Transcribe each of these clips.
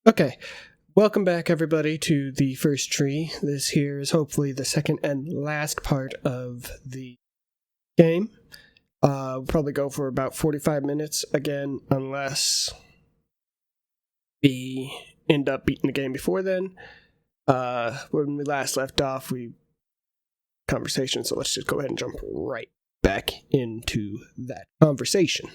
Okay, welcome back everybody to the first tree. This here is hopefully the second and last part of the game. We'll probably go for about 45 minutes again, unless we end up beating the game before then. When we last left off, we conversation, so let's just go ahead and jump right back into that conversation.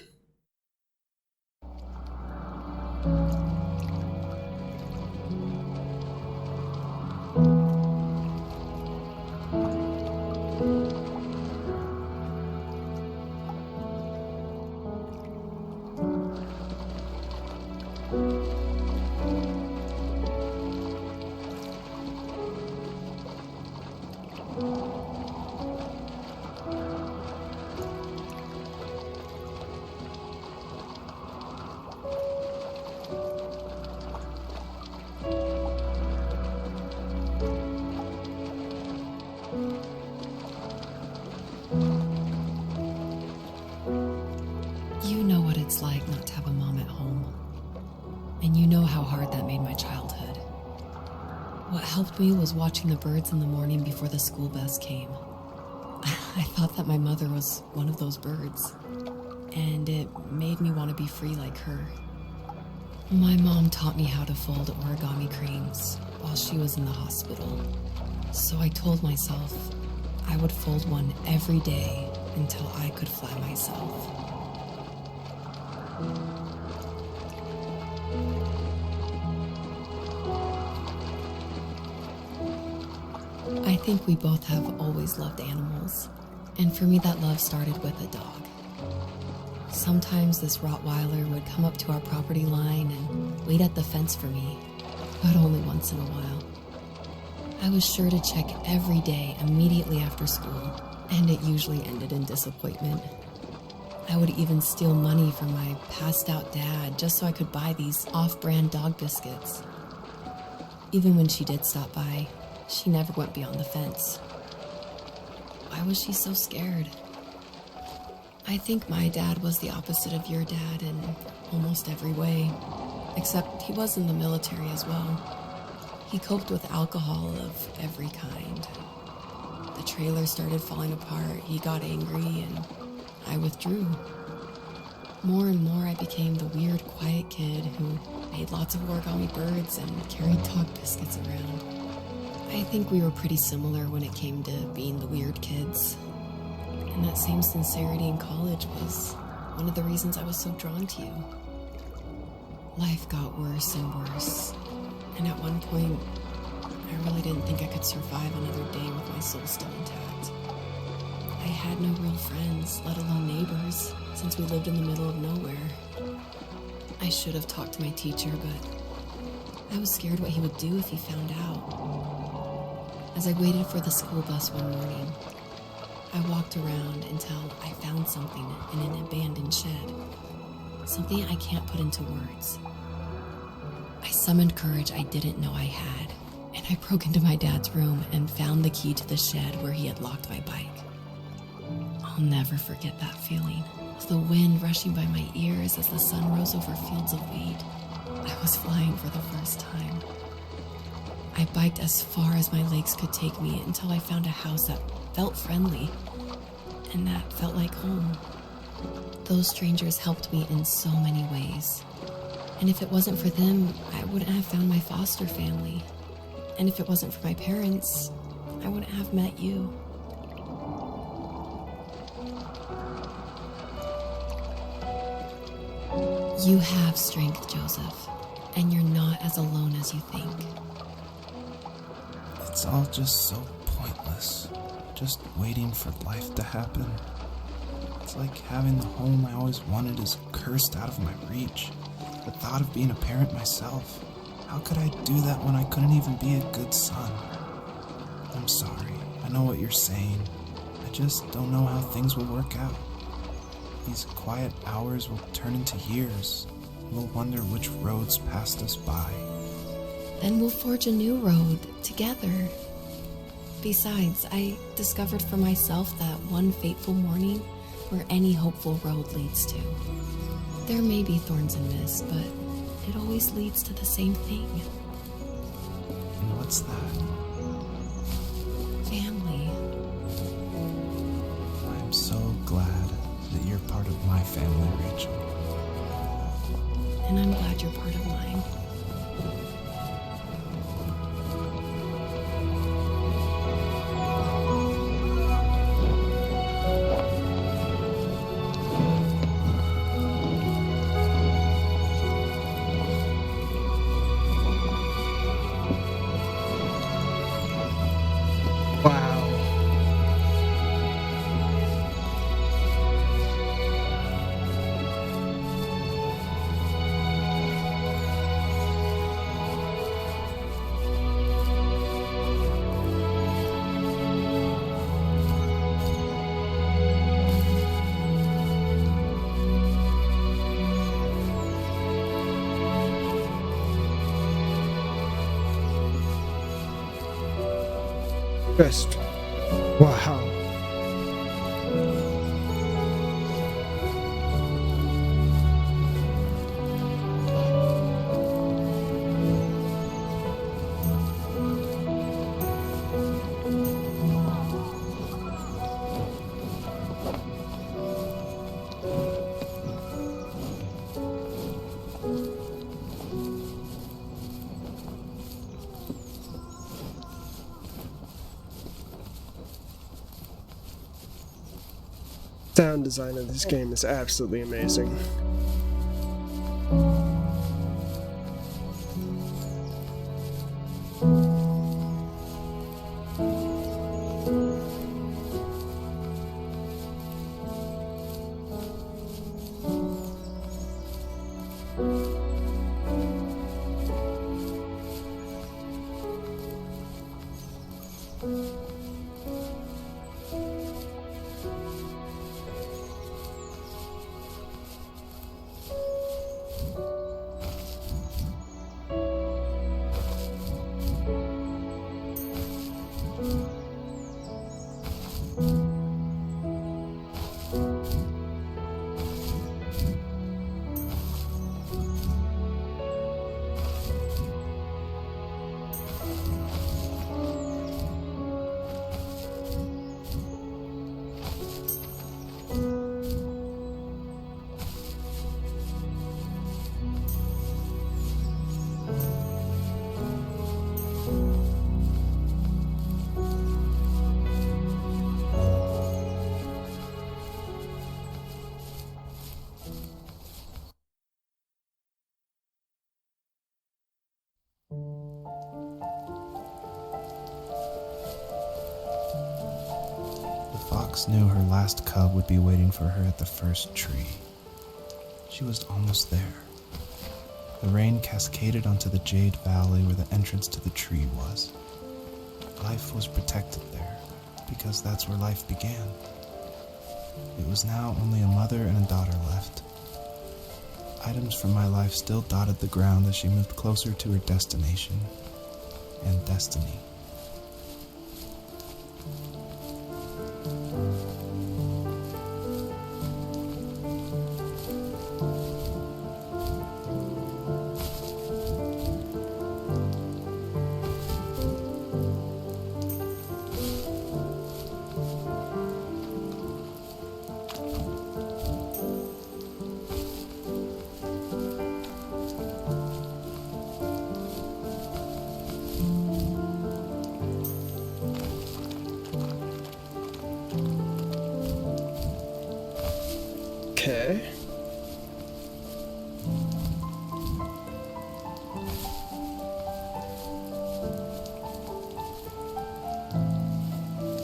You know what it's like not to have a mom at home. And you know how hard that made my childhood. What helped me was watching the birds in the morning before the school bus came. I thought that my mother was one of those birds, and it made me want to be free like her. My mom taught me how to fold origami cranes while she was in the hospital. So I told myself I would fold one every day until I could fly myself. I think we both have always loved animals, and for me that love started with a dog. Sometimes this Rottweiler would come up to our property line and wait at the fence for me, but only once in a while. I was sure to check every day immediately after school, and it usually ended in disappointment. I would even steal money from my passed-out dad just so I could buy these off-brand dog biscuits. Even when she did stop by, she never went beyond the fence. Why was she so scared? I think my dad was the opposite of your dad in almost every way, except he was in the military as well. He coped with alcohol of every kind. The trailer started falling apart, he got angry, and I withdrew. More and more I became the weird, quiet kid who made lots of origami birds and carried dog biscuits around. I think we were pretty similar when it came to being the weird kids. And that same sincerity in college was one of the reasons I was so drawn to you. Life got worse and worse, and at one point, I really didn't think I could survive another day with my soul still intact. I had no real friends, let alone neighbors, since we lived in the middle of nowhere. I should have talked to my teacher, but I was scared what he would do if he found out. As I waited for the school bus one morning, I walked around until I found something in an abandoned shed. Something I can't put into words. I summoned courage I didn't know I had, and I broke into my dad's room and found the key to the shed where he had locked my bike. I'll never forget that feeling, of the wind rushing by my ears as the sun rose over fields of wheat. I was flying for the first time. I biked as far as my legs could take me until I found a house that felt friendly, and that felt like home. Those strangers helped me in so many ways. And if it wasn't for them, I wouldn't have found my foster family. And if it wasn't for my parents, I wouldn't have met you. You have strength, Joseph, and you're not as alone as you think. It's all just so pointless. Just waiting for life to happen. It's like having the home I always wanted is cursed out of my reach. The thought of being a parent myself. How could I do that when I couldn't even be a good son? I'm sorry. I know what you're saying. I just don't know how things will work out. These quiet hours will turn into years. We'll wonder which roads passed us by. Then we'll forge a new road together. Besides, I discovered for myself that one fateful morning where any hopeful road leads to. There may be thorns and mist, but it always leads to the same thing. And what's that? Family. I'm so glad that you're part of my family, Rachel. And I'm glad you're part of mine. Wow. Just wow. Sound design of this game is absolutely amazing. The fox knew her last cub would be waiting for her at the first tree. She was almost there. The rain cascaded onto the Jade Valley where the entrance to the tree was. Life was protected there, because that's where life began. It was now only a mother and a daughter left. Items from my life still dotted the ground as she moved closer to her destination and destiny. Okay.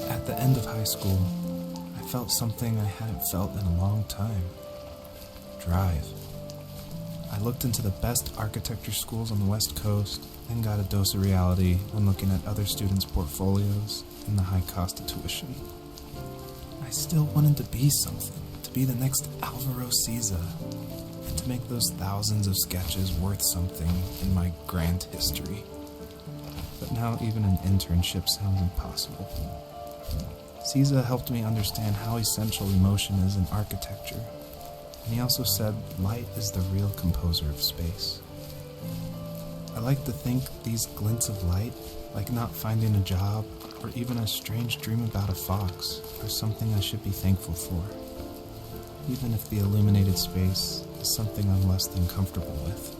At the end of high school, I felt something I hadn't felt in a long time. Drive. I looked into the best architecture schools on the West Coast, then got a dose of reality when looking at other students' portfolios and the high cost of tuition. I still wanted to be something, to be the next Alvaro Siza, and to make those thousands of sketches worth something in my grand history. But now even an internship sounds impossible. Siza helped me understand how essential emotion is in architecture, and he also said light is the real composer of space. I like to think these glints of light, like not finding a job, or even a strange dream about a fox, are something I should be thankful for, even if the illuminated space is something I'm less than comfortable with.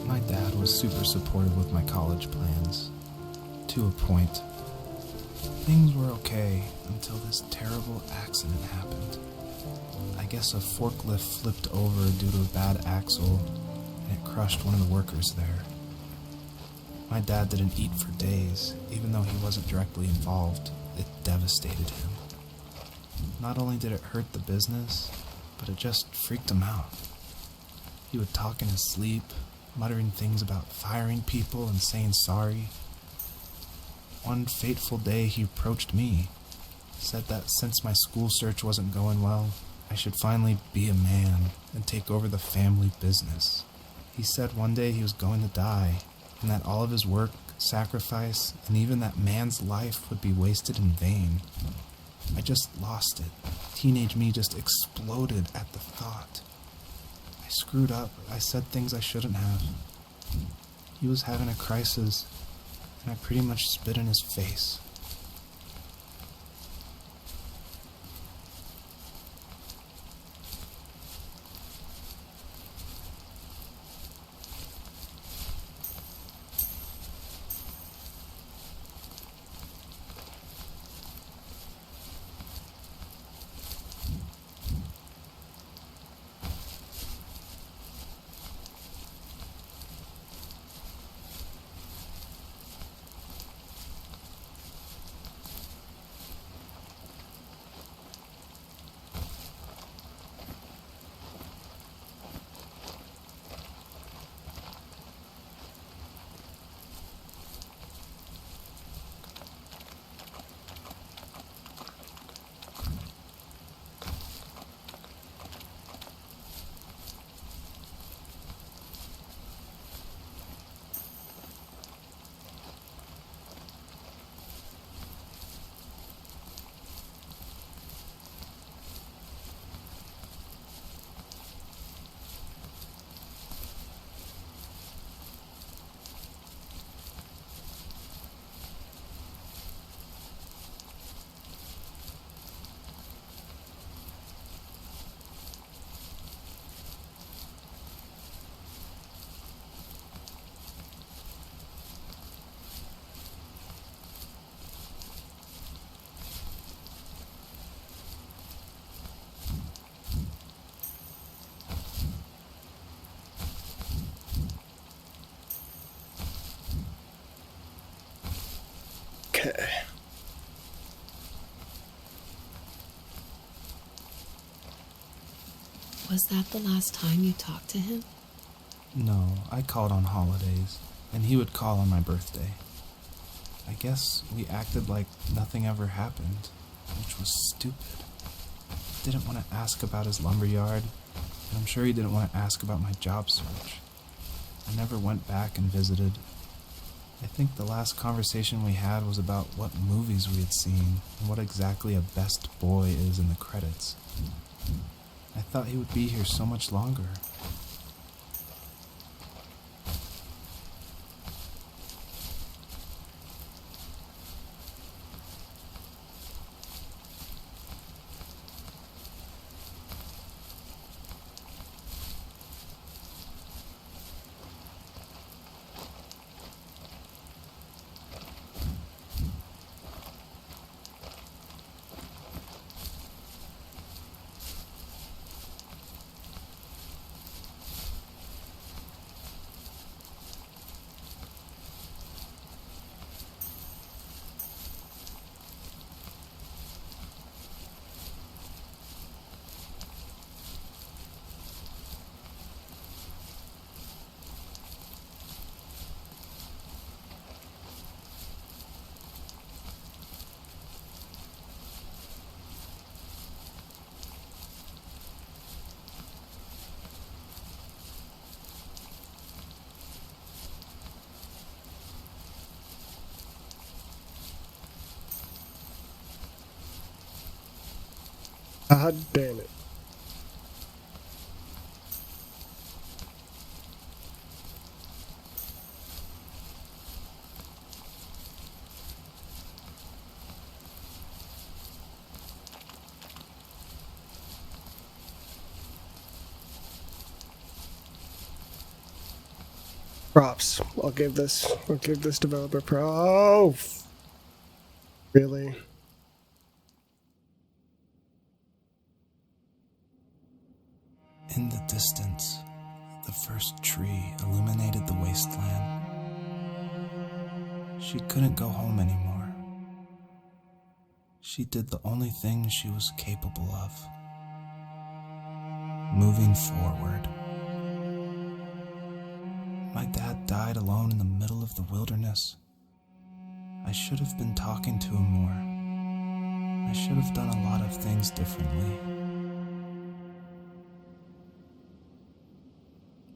My dad was super supportive with my college plans, to a point. Things were okay until this terrible accident happened. I guess a forklift flipped over due to a bad axle, and it crushed one of the workers there. My dad didn't eat for days, even though he wasn't directly involved. It devastated him. Not only did it hurt the business, but it just freaked him out. He would talk in his sleep, muttering things about firing people and saying sorry. One fateful day he approached me, said that since my school search wasn't going well, I should finally be a man and take over the family business. He said one day he was going to die, and that all of his work, sacrifice, and even that man's life would be wasted in vain. I just lost it. Teenage me just exploded at the thought. I screwed up. I said things I shouldn't have. He was having a crisis, and I pretty much spit in his face. Okay. Was that the last time you talked to him? No, I called on holidays, and he would call on my birthday. I guess we acted like nothing ever happened, which was stupid. Didn't want to ask about his lumberyard, and I'm sure he didn't want to ask about my job search. I never went back and visited. I think the last conversation we had was about what movies we had seen and what exactly a best boy is in the credits. I thought he would be here so much longer. God damn it. Props. I'll give this developer pro. Really? In the distance, the first tree illuminated the wasteland. She couldn't go home anymore. She did the only thing she was capable of. Moving forward. My dad died alone in the middle of the wilderness. I should have been talking to him more. I should have done a lot of things differently.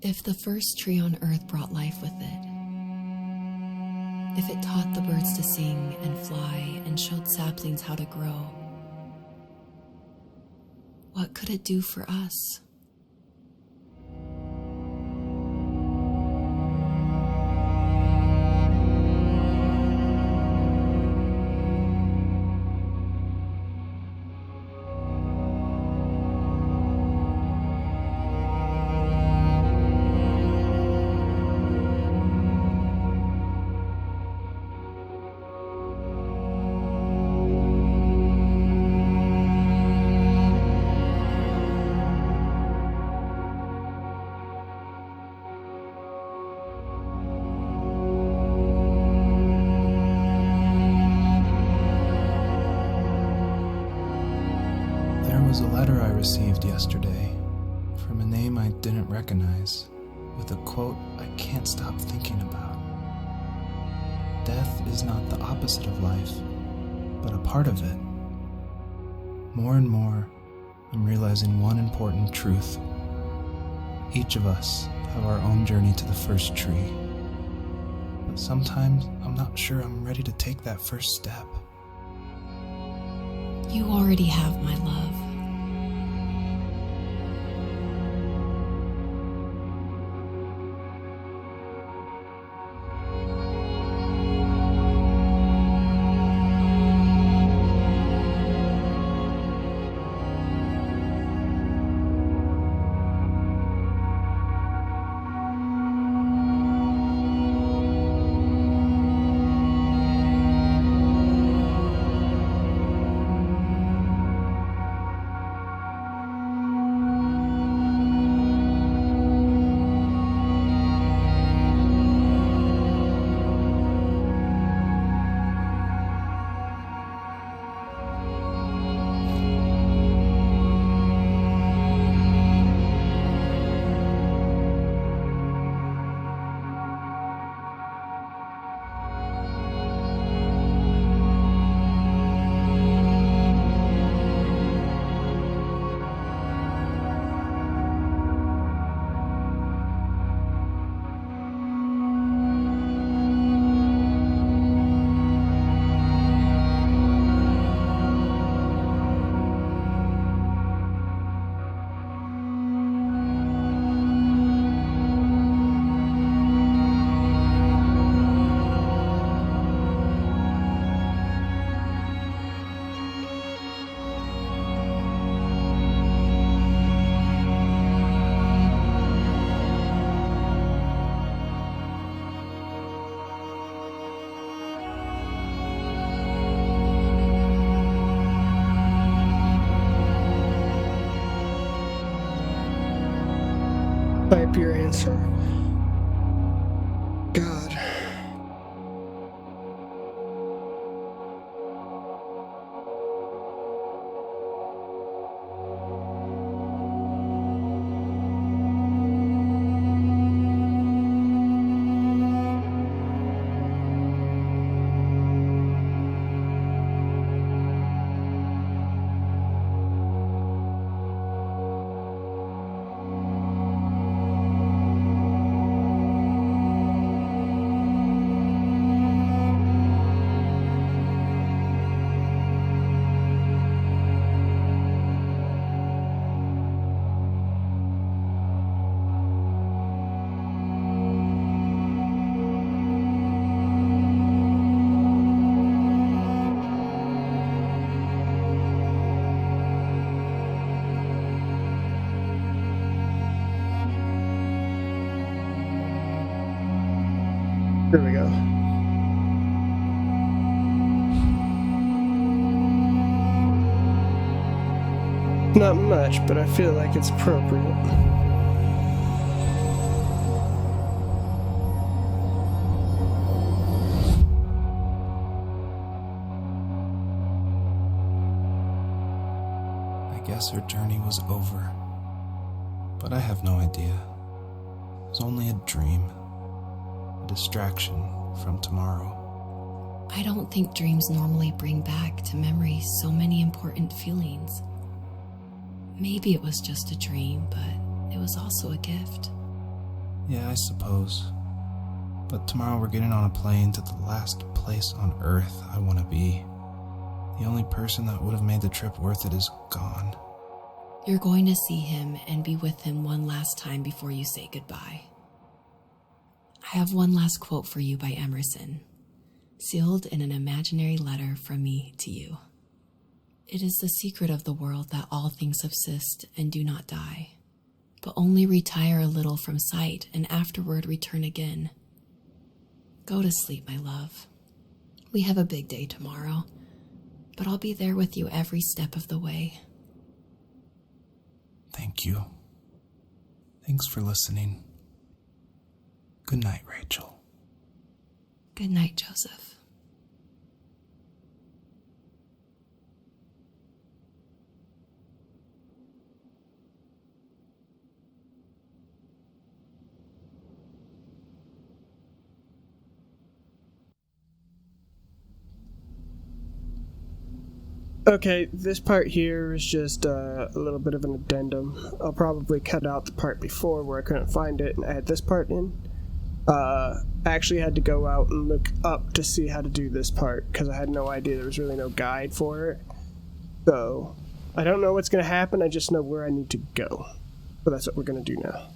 If the first tree on Earth brought life with it, if it taught the birds to sing and fly and showed saplings how to grow, what could it do for us? There was a letter I received yesterday from a name I didn't recognize, with a quote I can't stop thinking about. Death is not the opposite of life, but a part of it. More and more, I'm realizing one important truth. Each of us have our own journey to the first tree. But sometimes I'm not sure I'm ready to take that first step. You already have my love. answer. God. There we go. Not much, but I feel like it's appropriate. I guess her journey was over. But I have no idea. It was only a dream. A distraction from tomorrow. I don't think dreams normally bring back to memory so many important feelings. Maybe it was just a dream, but it was also a gift. Yeah, I suppose. But tomorrow we're getting on a plane to the last place on Earth I want to be. The only person that would have made the trip worth it is gone. You're going to see him and be with him one last time before you say goodbye. I have one last quote for you by Emerson, sealed in an imaginary letter from me to you. It is the secret of the world that all things subsist and do not die, but only retire a little from sight and afterward return again. Go to sleep, my love. We have a big day tomorrow, but I'll be there with you every step of the way. Thank you. Thanks for listening. Good night, Rachel. Good night, Joseph. Okay, this part here is just a little bit of an addendum. I'll probably cut out the part before where I couldn't find it and add this part in. I actually had to go out and look up to see how to do this part because I had no idea. There was really no guide for it. So, I don't know what's going to happen, I just know where I need to go. But that's what we're going to do now.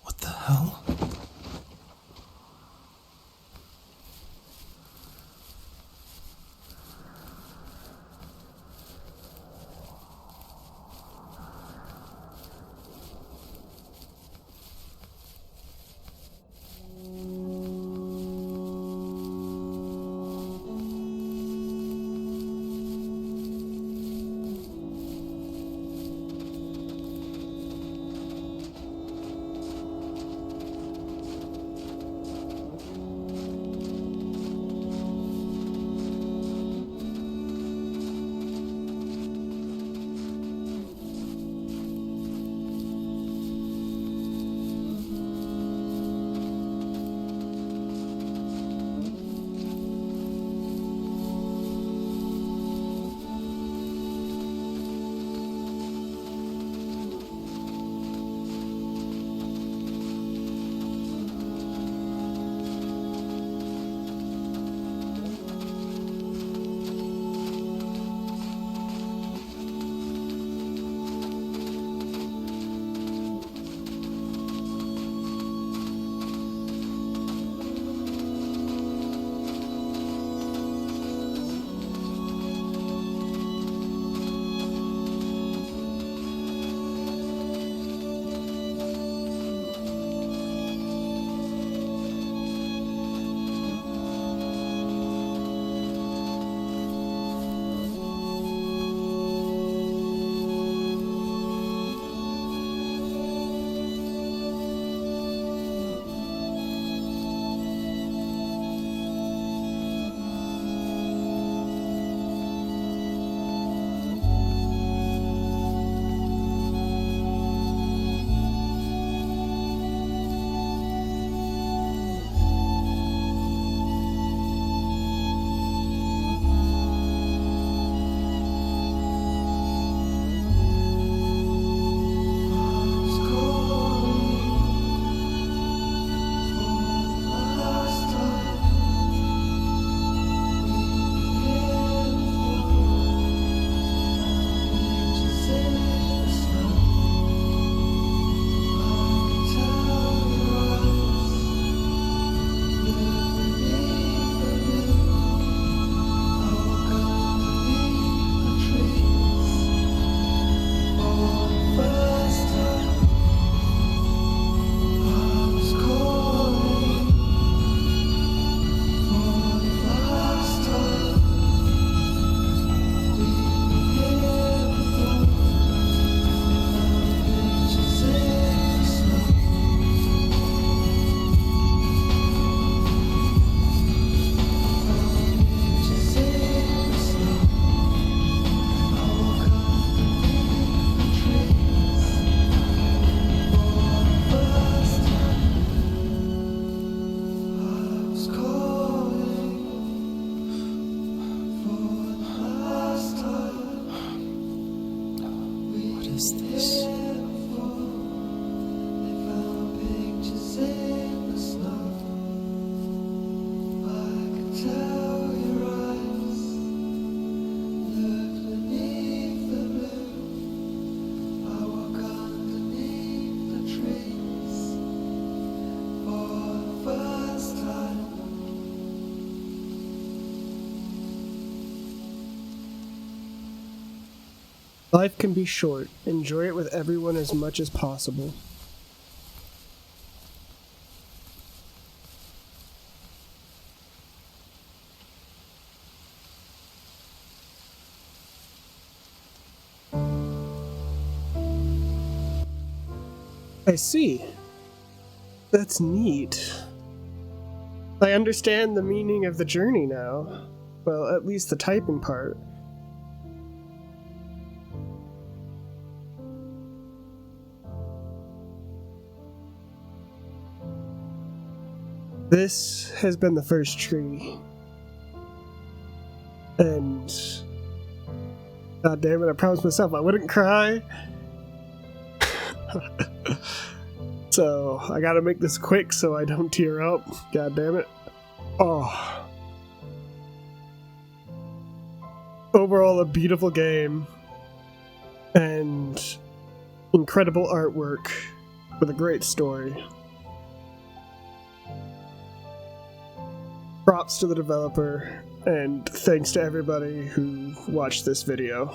What the hell? in the snow. I can tell your eyes look beneath the blue. I walk underneath the trees for the first time. Life can be short. Enjoy it with everyone as much as possible. I see. That's neat. I understand the meaning of the journey now. Well, at least the typing part. This has been the first tree. And god damn it, I promised myself I wouldn't cry. So I gotta make this quick so I don't tear up. God damn it. Oh. Overall, a beautiful game. And incredible artwork with a great story. Props to the developer, and thanks to everybody who watched this video.